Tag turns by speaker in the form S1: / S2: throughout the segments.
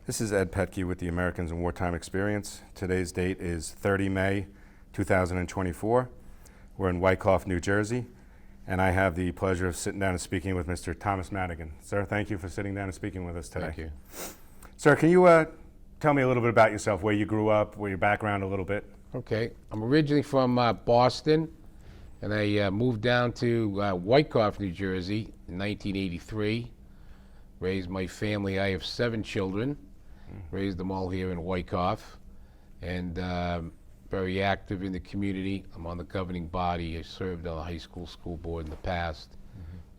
S1: This is Ed Petke with the Americans in Wartime Experience. Today's date is 30 May 2024. We're in Wyckoff, New Jersey, and I have the pleasure of sitting down and speaking with Mr. Thomas Madigan. Sir, thank you for sitting down and speaking with us today.
S2: Thank you.
S1: Sir, can you tell me a little bit about yourself, where you grew up, where your background a little bit?
S2: Okay, I'm originally from Boston, and I moved down to Wyckoff, New Jersey in 1983. Raised my family. I have 7 children. Raised them all here in Wyckoff, and very active in the community. I'm on the governing body. I served on the high school board in the past.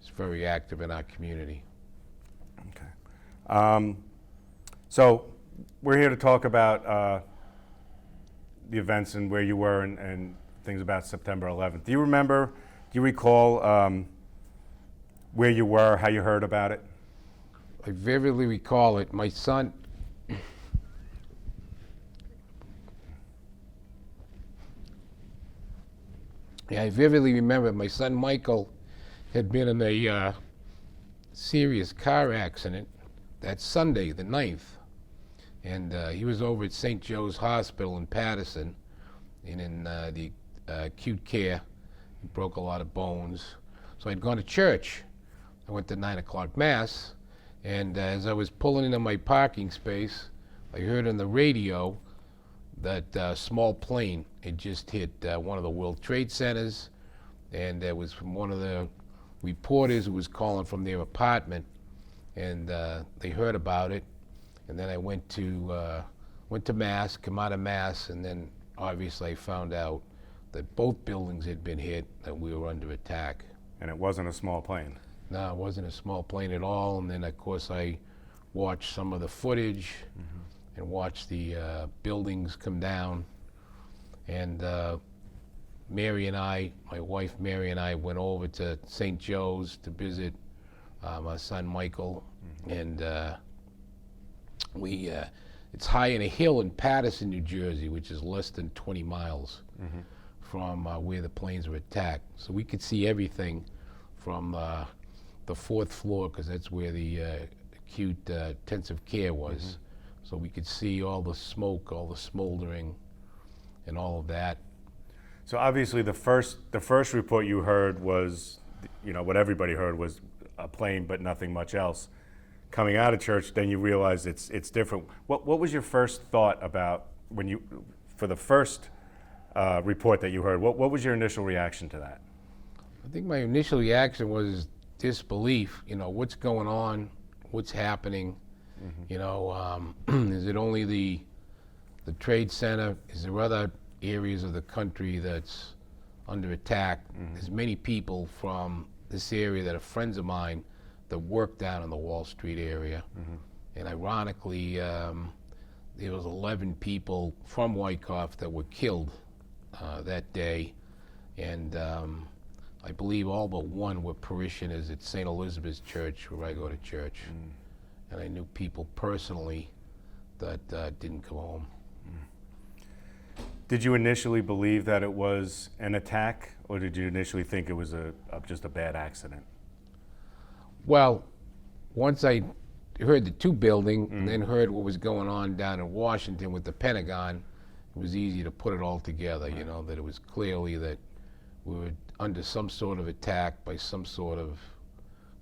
S2: It's very active in our community.
S1: Okay. So we're here to talk about the events and where you were and things about September 11th. Do you recall where you were, how you heard about it?
S2: I vividly recall it. My son, I vividly remember my son Michael had been in a serious car accident that Sunday, the 9th. And he was over at St. Joe's Hospital in Paterson, and in the acute care. He broke a lot of bones. So I'd gone to church. I went to 9 o'clock Mass, and as I was pulling into my parking space, I heard on the radio that small plane had just hit one of the World Trade Centers, and it was from one of the reporters who was calling from their apartment, and they heard about it. And then I went to Mass, come out of Mass, and then obviously I found out that both buildings had been hit, that we were under attack.
S1: And it wasn't a small plane.
S2: No, it wasn't a small plane at all. And then, of course, I watched some of the footage and watched the buildings come down. And Mary and I, my wife Mary and I, went over to St. Joe's to visit my son Michael. And it's high in a hill in Paterson, New Jersey, which is less than 20 miles from where the planes were attacked. So we could see everything from the 4th floor, because that's where the acute intensive care was. So we could see all the smoke, all the smoldering, and all of that.
S1: So obviously the first report you heard was, what everybody heard was a plane, but nothing much else. Coming out of church, then you realize it's different. What was your first thought about for the first report that you heard? What was your initial reaction to that?
S2: I think my initial reaction was disbelief. What's going on? What's happening? Is it only the Trade Center? Is there other areas of the country that's under attack? There's many people from this area that are friends of mine that work down in the Wall Street area. And ironically, there was 11 people from Wyckoff that were killed that day. And I believe all but one were parishioners at St. Elizabeth's Church, where I go to church. And I knew people personally that didn't come home.
S1: Did you initially believe that it was an attack, or did you initially think it was just a bad accident?
S2: Well, once I heard the 2 building and then heard what was going on down in Washington with the Pentagon, it was easy to put it all together, that it was clearly that we were under some sort of attack by some sort of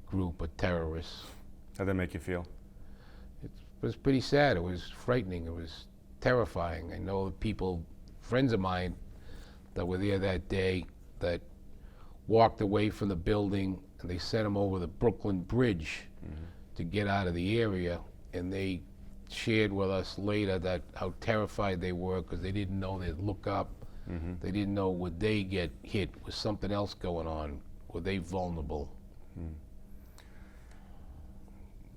S2: group of terrorists.
S1: How'd that make you feel?
S2: It was pretty sad. It was frightening. It was terrifying. I know people, friends of mine that were there that day, that walked away from the building, and they sent them over the Brooklyn Bridge to get out of the area, and they shared with us later that how terrified they were, because they didn't know they'd look up. They didn't know, would they get hit? Was something else going on? Were they vulnerable?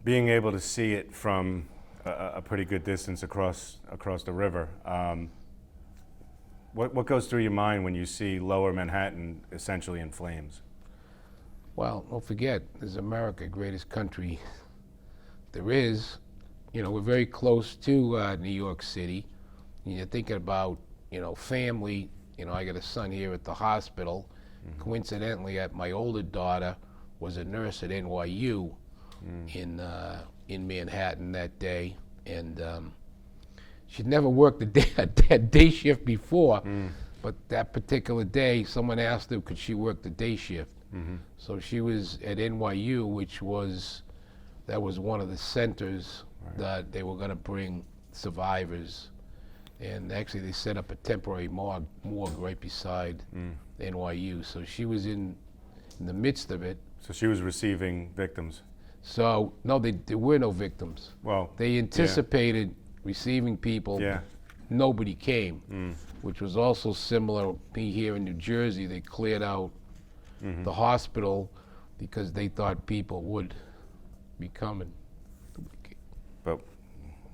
S1: Being able to see it from a pretty good distance across the river, what goes through your mind when you see Lower Manhattan essentially in flames?
S2: Well, don't forget, this is America, greatest country there is. We're very close to New York City. You're thinking about, family. I got a son here at the hospital. Coincidentally, my older daughter was a nurse at NYU in Manhattan that day. and she'd never worked a day shift before, but that particular day, someone asked her, could she work the day shift? So she was at NYU, that was one of the centers that they were going to bring survivors. And actually, they set up a temporary morgue right beside NYU. So she was in the midst of it.
S1: So she was receiving victims.
S2: So, no, there were no victims.
S1: Well,
S2: They anticipated receiving people.
S1: yeah.
S2: Nobody came, which was also similar. Me here in New Jersey, they cleared out the hospital because they thought people would be coming.
S1: But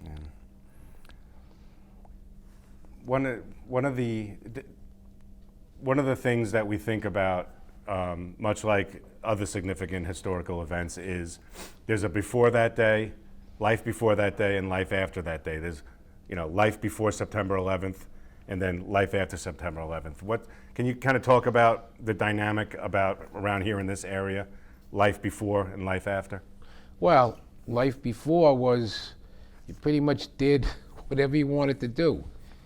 S1: yeah. One of the things that we think about, much like other significant historical events, is there's a before that day, life before that day, and life after that day. There's, life before September 11th, and then life after September 11th. What can you kind of talk about the dynamic about around here in this area, life before and life after?
S2: Well, life before was you pretty much did whatever you wanted to do.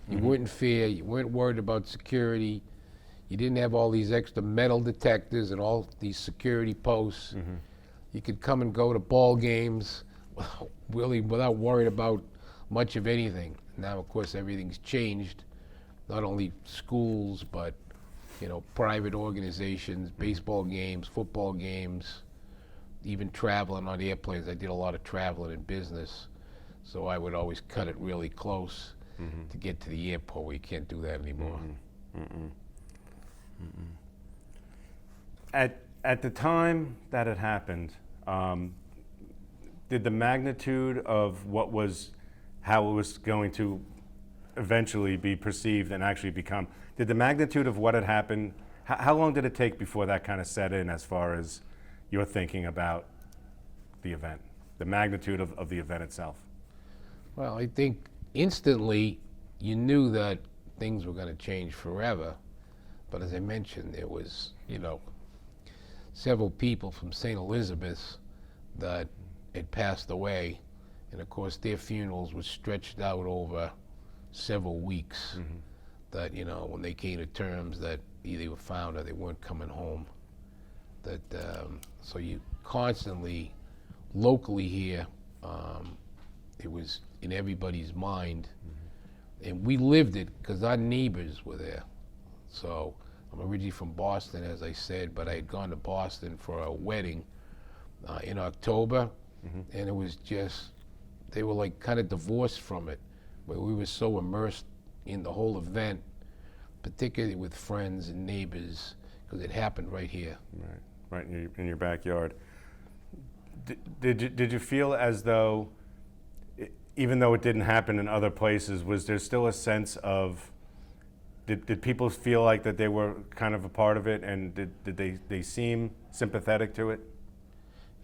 S2: You weren't in fear. You weren't worried about security. You didn't have all these extra metal detectors and all these security posts. You could come and go to ball games really without worrying about much of anything. Now, of course, everything's changed. Not only schools, but private organizations, baseball games, football games, even traveling on airplanes. I did a lot of traveling in business, so I would always cut it really close to get to the airport, where you can't do that anymore.
S1: At the time that it happened, did the magnitude of how it was going to eventually be perceived and actually become, did the magnitude of what had happened, how long did it take before that kind of set in as far as your thinking about the event, the magnitude of the event itself?
S2: Well, I think instantly you knew that things were going to change forever. But as I mentioned, there was, several people from St. Elizabeth's that had passed away. And of course, their funerals were stretched out over several weeks. That, when they came to terms that either they were found or they weren't coming home. That, so you constantly, locally here, it was in everybody's mind. And we lived it because our neighbors were there. So I'm originally from Boston, as I said, but I had gone to Boston for a wedding in October, and it was just, they were like kind of divorced from it, where we were so immersed in the whole event, particularly with friends and neighbors, because it happened right here.
S1: Right in your backyard. Did you feel as though, even though it didn't happen in other places, was there still a sense of, did people feel like that they were kind of a part of it, and did they seem sympathetic to it?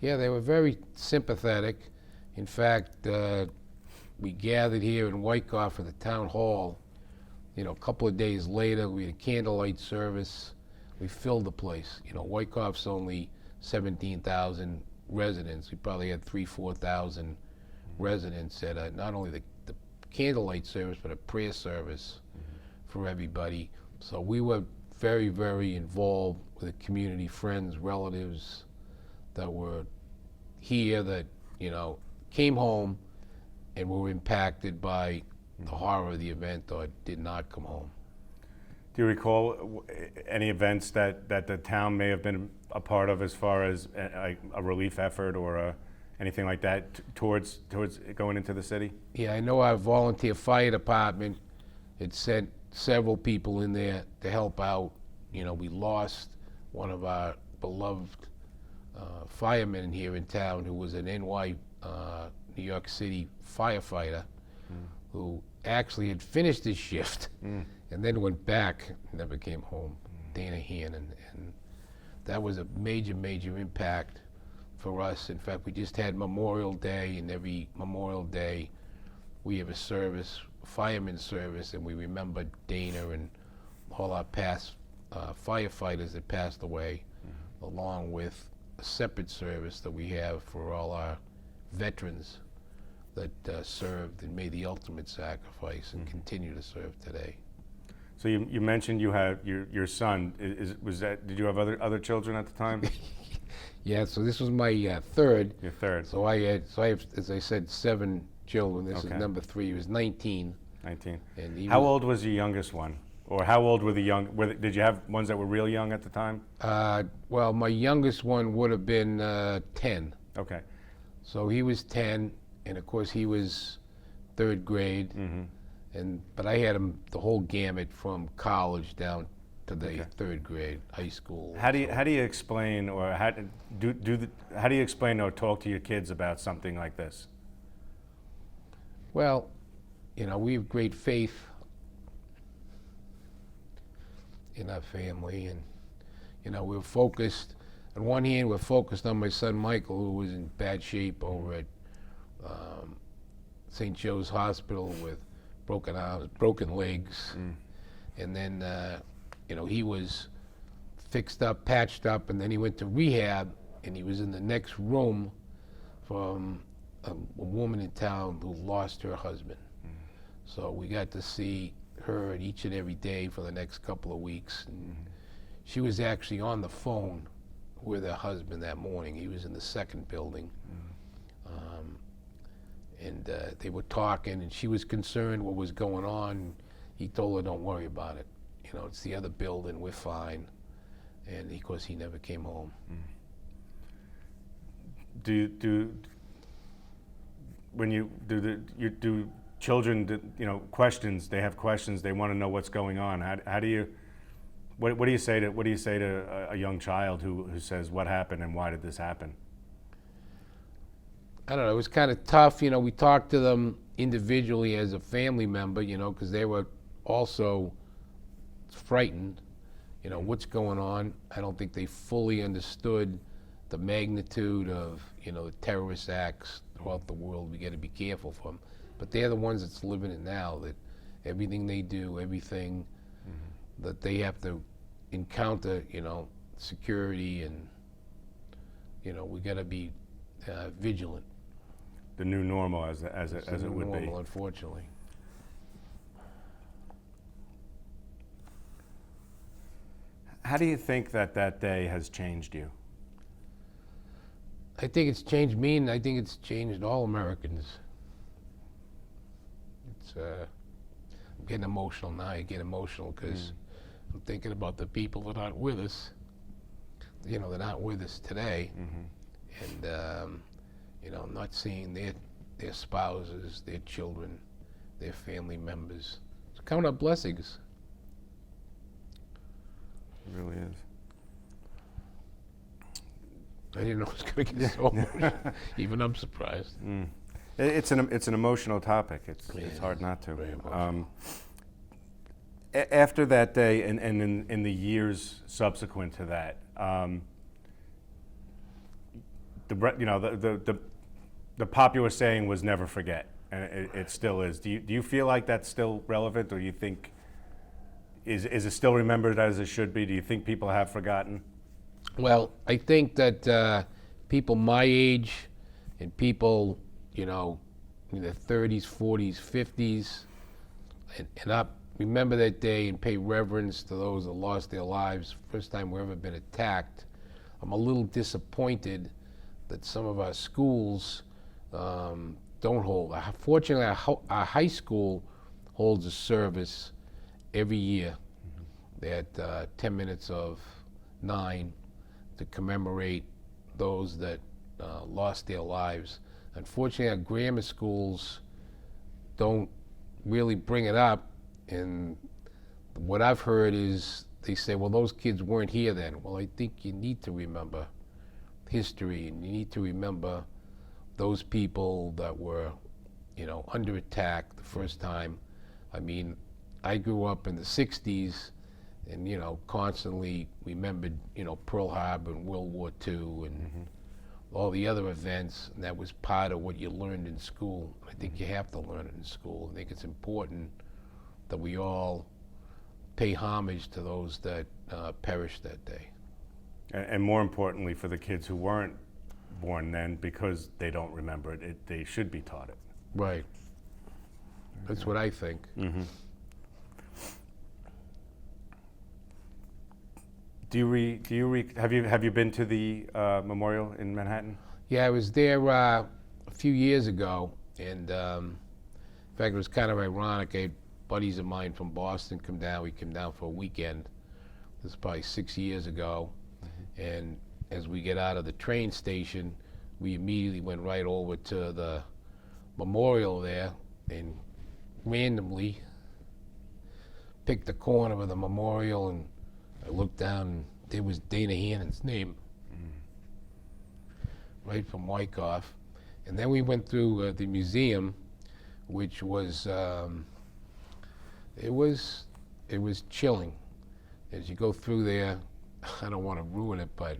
S2: Yeah, they were very sympathetic. In fact, we gathered here in Wyckoff at the town hall. A couple of days later, we had a candlelight service. We filled the place. Wyckoff's only 17,000 residents. We probably had 4,000 residents at not only the candlelight service, but a prayer service for everybody. So we were very, very involved with the community, friends, relatives that were here that, came home and were impacted by the horror of the event or did not come home.
S1: Do you recall any events that the town may have been a part of as far as a relief effort or anything like that towards going into the city?
S2: Yeah, I know our volunteer fire department had sent several people in there to help out. We lost one of our beloved firemen here in town who was an New York City firefighter who actually had finished his shift and then went back, never came home, Dana Hannon. And that was a major, major impact for us. In fact, we just had Memorial Day, and every Memorial Day we have a service, fireman's service, and we remember Dana and all our past firefighters that passed away, along with a separate service that we have for all our veterans that served and made the ultimate sacrifice and continue to serve today.
S1: So you mentioned you had your son. Was that? Did you have other children at the time?
S2: Yeah, so this was my third.
S1: Your third.
S2: So I have, as I said, 7 children. This is
S1: Okay.
S2: number 3. He was 19.
S1: 19.
S2: And he
S1: How
S2: was,
S1: old was your youngest one? Or how old were the young? Did you have ones that were real young at the time?
S2: well, my youngest one would have been 10.
S1: Okay.
S2: So he was 10, and of course he was 3rd grade.
S1: Mm-hmm.
S2: But I had him the whole gamut from college down to the
S1: Okay.
S2: 3rd grade, high school.
S1: How do you explain, or how do you explain or talk to your kids about something like this?
S2: Well, we have great faith in our family, and we're focused. On one hand, we're focused on my son Michael, who was in bad shape over at St. Joe's Hospital with broken arms, broken legs, and then he was fixed up, patched up, and then he went to rehab, and he was in the next room from a woman in town who lost her husband. So we got to see her each and every day for the next couple of weeks. And she was actually on the phone with her husband that morning. He was in the 2nd building. And they were talking, and she was concerned what was going on. He told her, don't worry about it. It's the other building, we're fine. And of course, he never came home.
S1: When you do children, questions, they have questions, they want to know what's going on. How do you, what do you say to a young child who says, what happened and why did this happen?
S2: I don't know, it was kind of tough. We talked to them individually as a family member, because they were also frightened. What's going on? I don't think they fully understood the magnitude of, the terrorist acts throughout the world. We got to be careful for them. But they're the ones that's living it now, that everything they do, everything that they have to encounter, security, and, we got to be vigilant.
S1: The new normal, as it would be.
S2: Normal, unfortunately.
S1: How do you think that day has changed you?
S2: I think it's changed me, and I think it's changed all Americans. I'm getting emotional now. I get emotional because I'm thinking about the people that aren't with us. That aren't with us today, and not seeing their spouses, their children, their family members. So count our blessings.
S1: It really is.
S2: I didn't know it was going to get so emotional. Even I'm surprised.
S1: It's an emotional topic. It's hard not to.
S2: Very emotional.
S1: After that day, and in the years subsequent to that, the popular saying was "never forget," and it still is. Do you feel like that's still relevant, or you think is it still remembered as it should be? Do you think people have forgotten?
S2: Well, I think that people my age and people, in their 30s, 40s, 50s, and up, remember that day and pay reverence to those that lost their lives. First time we've ever been attacked. I'm a little disappointed that some of our schools don't hold. Fortunately, our high school holds a service every year at 10 minutes of 9 to commemorate those that lost their lives. Unfortunately, our grammar schools don't really bring it up, and what I've heard is they say, well, those kids weren't here then. Well, I think you need to remember history, and you need to remember those people that were, under attack the first time. I mean, I grew up in the 60s and, constantly remembered, Pearl Harbor and World War II and all the other events, and that was part of what you learned in school. I think you have to learn it in school. I think it's important that we all pay homage to those that perished that day.
S1: And more importantly, for the kids who weren't born then, because they don't remember it, they should be taught it.
S2: Right. That's what I think.
S1: Mm-hmm. Have you been to the memorial in Manhattan?
S2: Yeah, I was there a few years ago, and in fact, it was kind of ironic. I had buddies of mine from Boston come down. We came down for a weekend. This is probably 6 years ago, and as we get out of the train station, we immediately went right over to the memorial there, and randomly picked the corner of the memorial, and I looked down, and there was Dana Hannon's name, right from Wyckoff. And then we went through the museum, which was it was chilling. As you go through there, I don't want to ruin it, but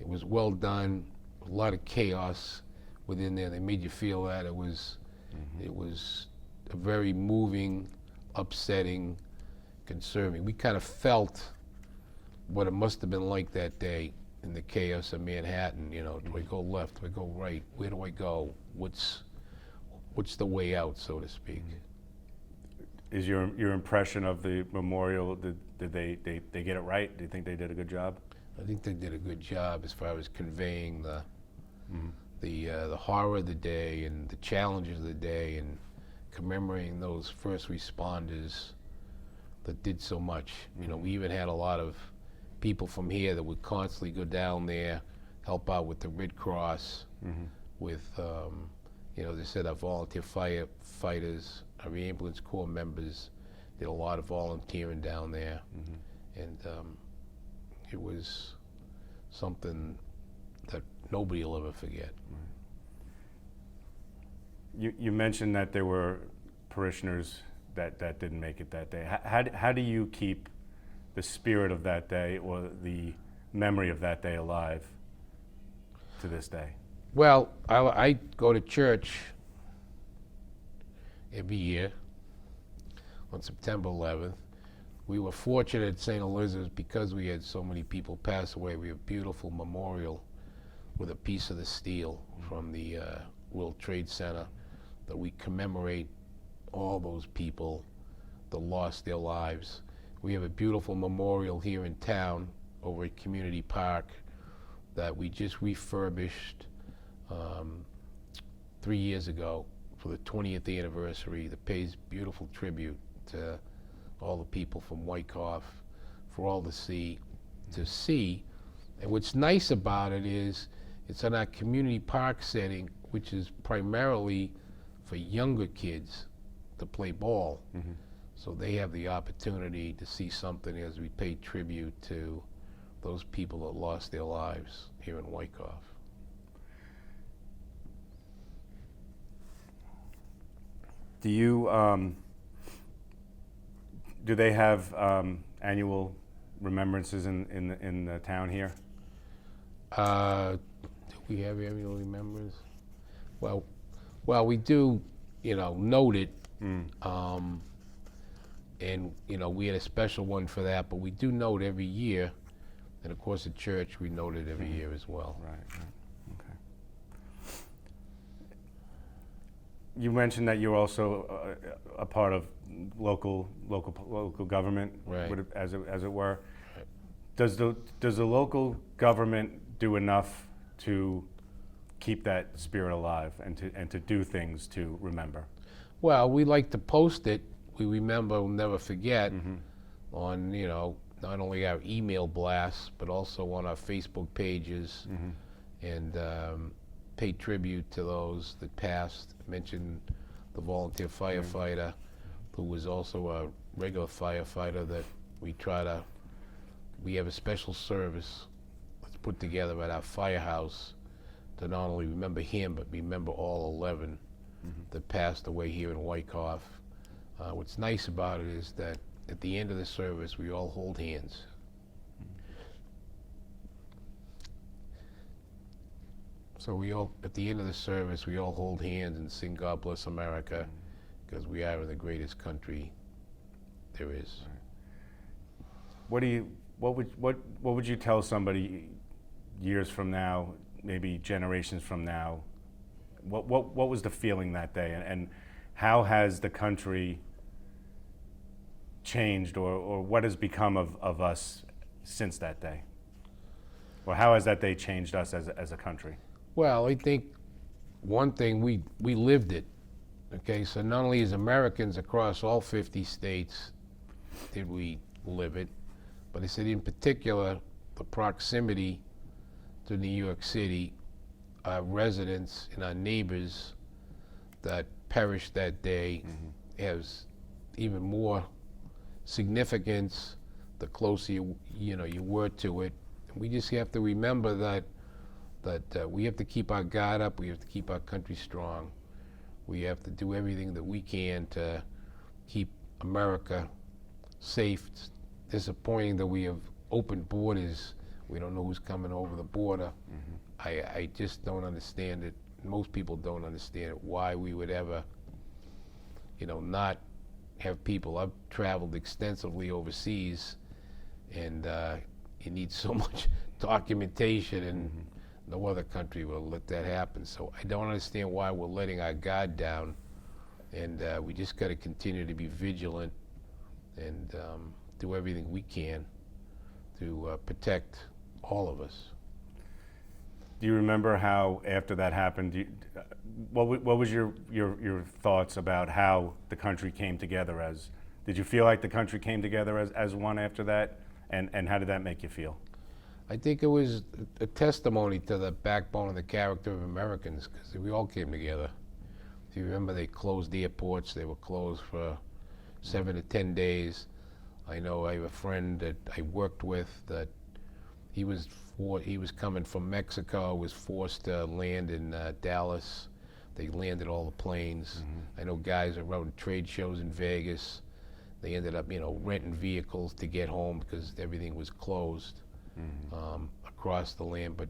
S2: it was well done. A lot of chaos within there. They made you feel that it was a very moving, upsetting, conserving. We kind of felt what it must have been like that day in the chaos of Manhattan. You know, do I go left? Do I go right? Where do I go? What's the way out, so to speak?
S1: Is your impression of the memorial, did they get it right? Do you think they did a good job?
S2: I think they did a good job as far as conveying the horror of the day and the challenges of the day, and commemorating those first responders that did so much. You know, we even had a lot of people from here that would constantly go down there, help out with the Red Cross, with, you know, they said our volunteer firefighters, our ambulance corps members did a lot of volunteering down there. And it was something that nobody will ever forget.
S1: You mentioned that there were parishioners that didn't make it that day. How do you keep the spirit of that day or the memory of that day alive to this day?
S2: Well, I go to church every year on September 11th. We were fortunate at St. Elizabeth's because we had so many people pass away. We have a beautiful memorial with a piece of the steel from the World Trade Center that we commemorate all those people that lost their lives. We have a beautiful memorial here in town over at Community Park that we just refurbished 3 years ago for the 20th anniversary, that pays beautiful tribute to all the people from Wyckoff, for all to see. And what's nice about it is it's in our community park setting, which is primarily for younger kids to play ball. So they have the opportunity to see something as we pay tribute to those people that lost their lives here in Wyckoff.
S1: Do you do they have annual remembrances in the town here?
S2: Do we have annual remembrance? Well, we do, you know, note it. And, you know, we had a special one for that, but we do note every year. And of course at church we note it every year as well.
S1: Right. Okay. You mentioned that you're also a part of local government,
S2: Right.
S1: as it were. Right. Does the local government do enough to keep that spirit alive and to do things to remember?
S2: Well, we like to post it. We remember, we'll never forget, on, you know, not only our email blasts, but also on our Facebook pages, and pay tribute to those that passed. Mentioned the volunteer firefighter, who was also a regular firefighter that we have a special service that's put together at our firehouse to not only remember him, but remember all 11 that passed away here in Wyckoff. What's nice about it is that at the end of the service, we all hold hands. So at the end of the service, we all hold hands and sing "God Bless America," because we are the greatest country there is.
S1: What would you tell somebody years from now, maybe generations from now, What was the feeling that day, and how has the country changed, or what has become of us since that day? Or how has that day changed us as a country?
S2: Well, I think one thing, we lived it. Okay, so not only as Americans across all 50 states did we live it, but I said in particular the proximity to New York City, our residents and our neighbors that perished that day has even more significance the closer you were to it. We just have to remember that we have to keep our guard up. We have to keep our country strong. We have to do everything that we can to keep America safe. It's disappointing that we have open borders. We don't know who's coming over the border. I just don't understand it. Most people don't understand it, why we would ever, not have people. I've traveled extensively overseas, and you need so much documentation, and no other country will let that happen. So I don't understand why we're letting our guard down, and we just got to continue to be vigilant and do everything we can to protect all of us.
S1: Do you remember how, after that happened, what was your thoughts about how the country came together as? Did you feel like the country came together as one after that? And how did that make you feel?
S2: I think it was a testimony to the backbone and the character of Americans, because we all came together. If you remember, they closed the airports. They were closed for 7 to 10 days. I know I have a friend that I worked with that he was coming from Mexico, was forced to land in Dallas. They landed all the planes. I know guys around trade shows in Vegas. They ended up, renting vehicles to get home because everything was closed across the land. But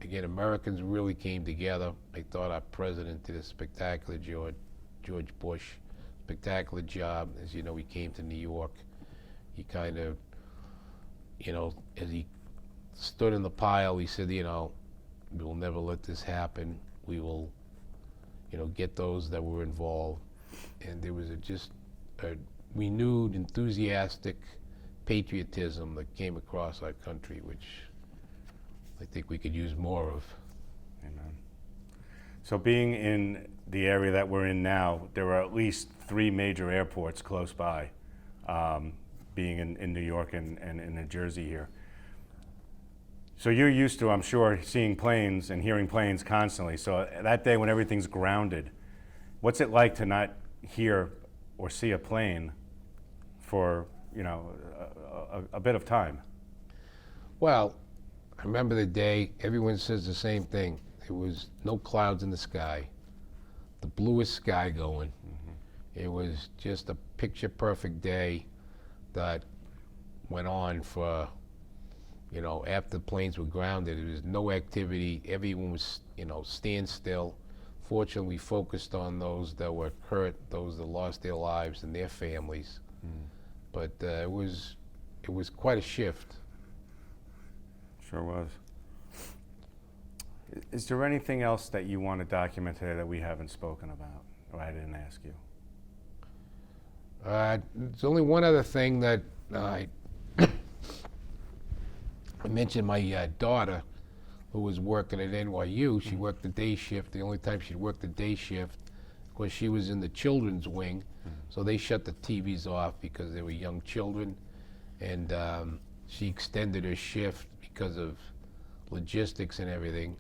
S2: again, Americans really came together. I thought our president did a spectacular job, George Bush, spectacular job. As you know, he came to New York. He kind of, as he stood in the pile, he said, we will never let this happen. We will, get those that were involved. And there was just a renewed, enthusiastic patriotism that came across our country, which I think we could use more of.
S1: Amen. So being in the area that we're in now, there are at least 3 major airports close by, being in New York and in New Jersey here. So you're used to, I'm sure, seeing planes and hearing planes constantly. So that day when everything's grounded, what's it like to not hear or see a plane for, a bit of time?
S2: Well, I remember the day, everyone says the same thing. There was no clouds in the sky, the bluest sky going. It was just a picture-perfect day that went on for, after the planes were grounded. There was no activity. Everyone was, standstill. Fortunately, we focused on those that were hurt, those that lost their lives and their families. But it was quite a shift.
S1: Sure was. Is there anything else that you want to document today that we haven't spoken about, or I didn't ask you?
S2: There's only one other thing that I mentioned. My daughter, who was working at NYU, she worked the day shift. The only time she'd worked the day shift, of course, she was in the children's wing, so they shut the TVs off because they were young children, and she extended her shift because of logistics and everything.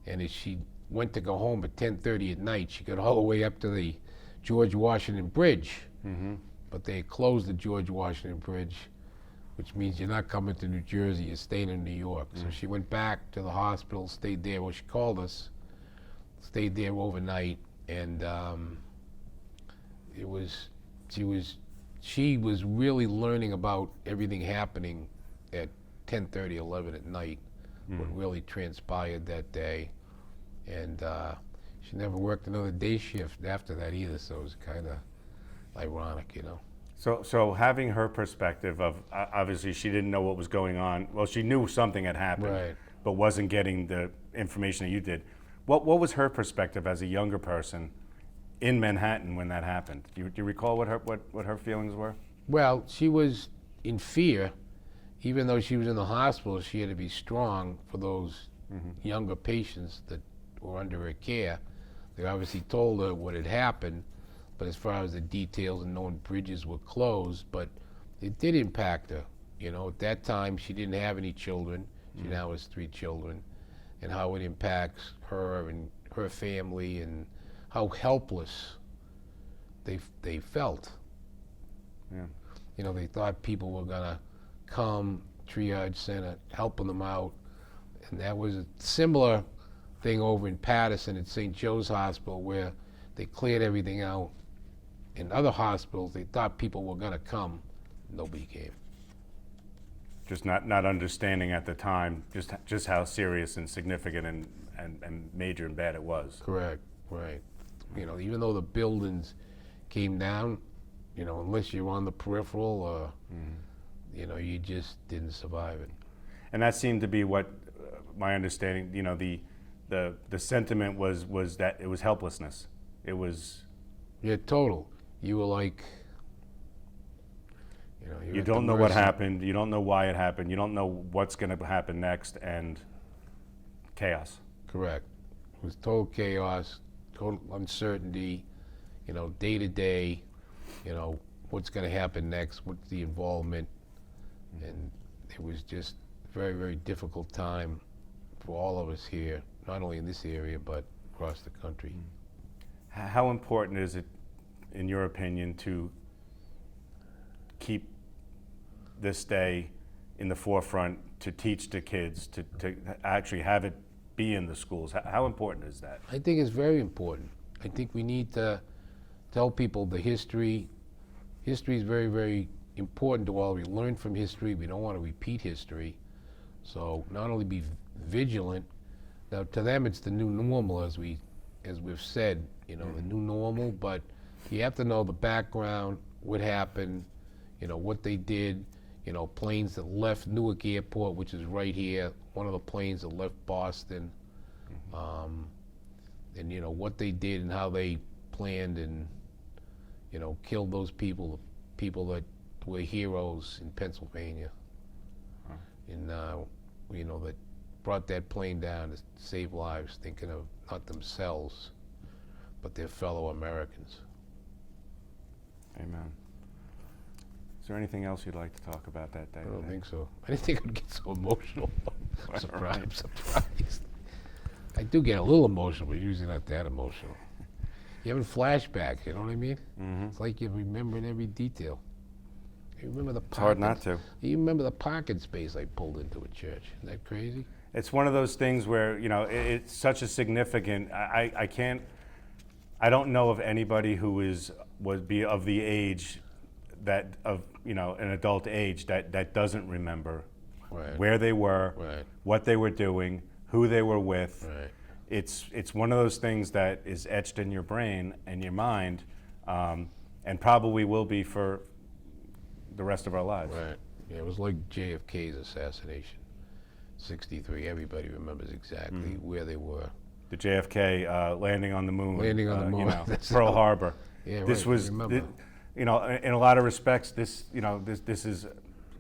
S2: And as she went to go home at 10:30 at night, she got all the way up to the George Washington Bridge. But they closed the George Washington Bridge, which means you're not coming to New Jersey, you're staying in New York. So she went back to the hospital, stayed there. Well, she called us, stayed there overnight, and she was really learning about everything happening at 10:30, 11 at night, what really transpired that day. And she never worked another day shift after that either, so it was kind of ironic,
S1: So having her perspective of, obviously she didn't know what was going on. Well, she knew something had happened,
S2: Right.
S1: but wasn't getting the information that you did. What was her perspective as a younger person in Manhattan when that happened? Do you recall what her feelings were?
S2: Well, she was in fear. Even though she was in the hospital, she had to be strong for those younger patients that were under her care. They obviously told her what had happened, but as far as the details and knowing bridges were closed, but it did impact her. At that time, she didn't have any children. She now has 3 children, and how it impacts her and her family, and how helpless they felt.
S1: Yeah.
S2: They thought people were gonna come, triage center, helping them out, and that was a similar thing over in Patterson at St. Joe's Hospital, where they cleared everything out. In other hospitals, they thought people were gonna come, nobody came.
S1: Just not understanding at the time just how serious and significant and major and bad it was.
S2: Correct, right. Even though the buildings came down, unless you're on the peripheral, you just didn't survive it.
S1: And that seemed to be what my understanding. The sentiment was that it was helplessness. It was.
S2: Yeah, total. You were like.
S1: You don't know what happened. You don't know why it happened. You don't know what's going to happen next, and chaos.
S2: Correct. It was total chaos, total uncertainty. Day to day. What's going to happen next? What's the involvement? And it was just a very, very difficult time for all of us here, not only in this area but across the country.
S1: How important is it, in your opinion, to keep this day in the forefront, to teach the kids, to actually have it be in the schools? How important is that?
S2: I think it's very important. I think we need to tell people the history. History is very, very important to all. We learn from history. We don't want to repeat history. So not only be vigilant. Now, to them, it's the new normal, as we've said. The new normal. But you have to know the background, what happened, what they did. Planes that left Newark Airport, which is right here. One of the planes that left Boston. And what they did and how they planned and killed those people that were heroes in Pennsylvania. And that brought that plane down to save lives, thinking of not themselves, but their fellow Americans.
S1: Amen. Is there anything else you'd like to talk about that day?
S2: I don't think so. I didn't think I'd get so emotional. I'm surprised. I do get a little emotional, but usually not that emotional. You having flashbacks, you know what I mean?
S1: Mm-hmm.
S2: It's like you're remembering every detail. You remember the
S1: It's hard not to.
S2: You remember the parking space I pulled into a church. Isn't that crazy?
S1: It's one of those things where, it's such a significant, I don't know of anybody who would be of the age an adult age that doesn't remember
S2: Right.
S1: where they were,
S2: Right.
S1: what they were doing, who they were with.
S2: Right.
S1: It's one of those things that is etched in your brain and your mind, and probably will be for the rest of our lives.
S2: Right. Yeah, it was like JFK's assassination, '63. Everybody remembers exactly where they were.
S1: The JFK landing on the moon.
S2: Landing on the moon. That's
S1: Pearl
S2: how-
S1: Harbor.
S2: Yeah,
S1: This
S2: right,
S1: was,
S2: I remember.
S1: in a lot of respects, this is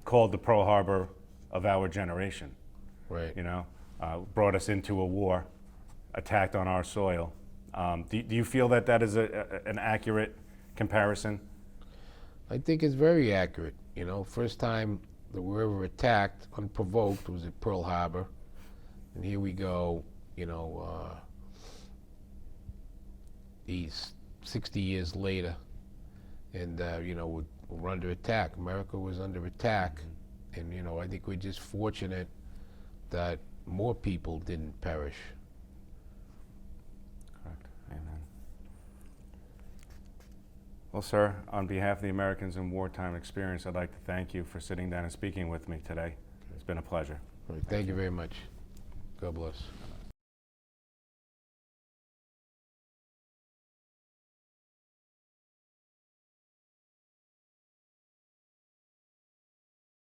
S1: called the Pearl Harbor of our generation.
S2: Right.
S1: Brought us into a war, attacked on our soil. Do you feel that is an accurate comparison?
S2: I think it's very accurate. First time that we were ever attacked unprovoked was at Pearl Harbor, and here we go. These 60 years later, and we're under attack. America was under attack, and I think we're just fortunate that more people didn't perish.
S1: Correct. Amen. Well, sir, on behalf of the Americans in Wartime Experience, I'd like to thank you for sitting down and speaking with me today. It's been a pleasure.
S2: Thank you very much. God bless.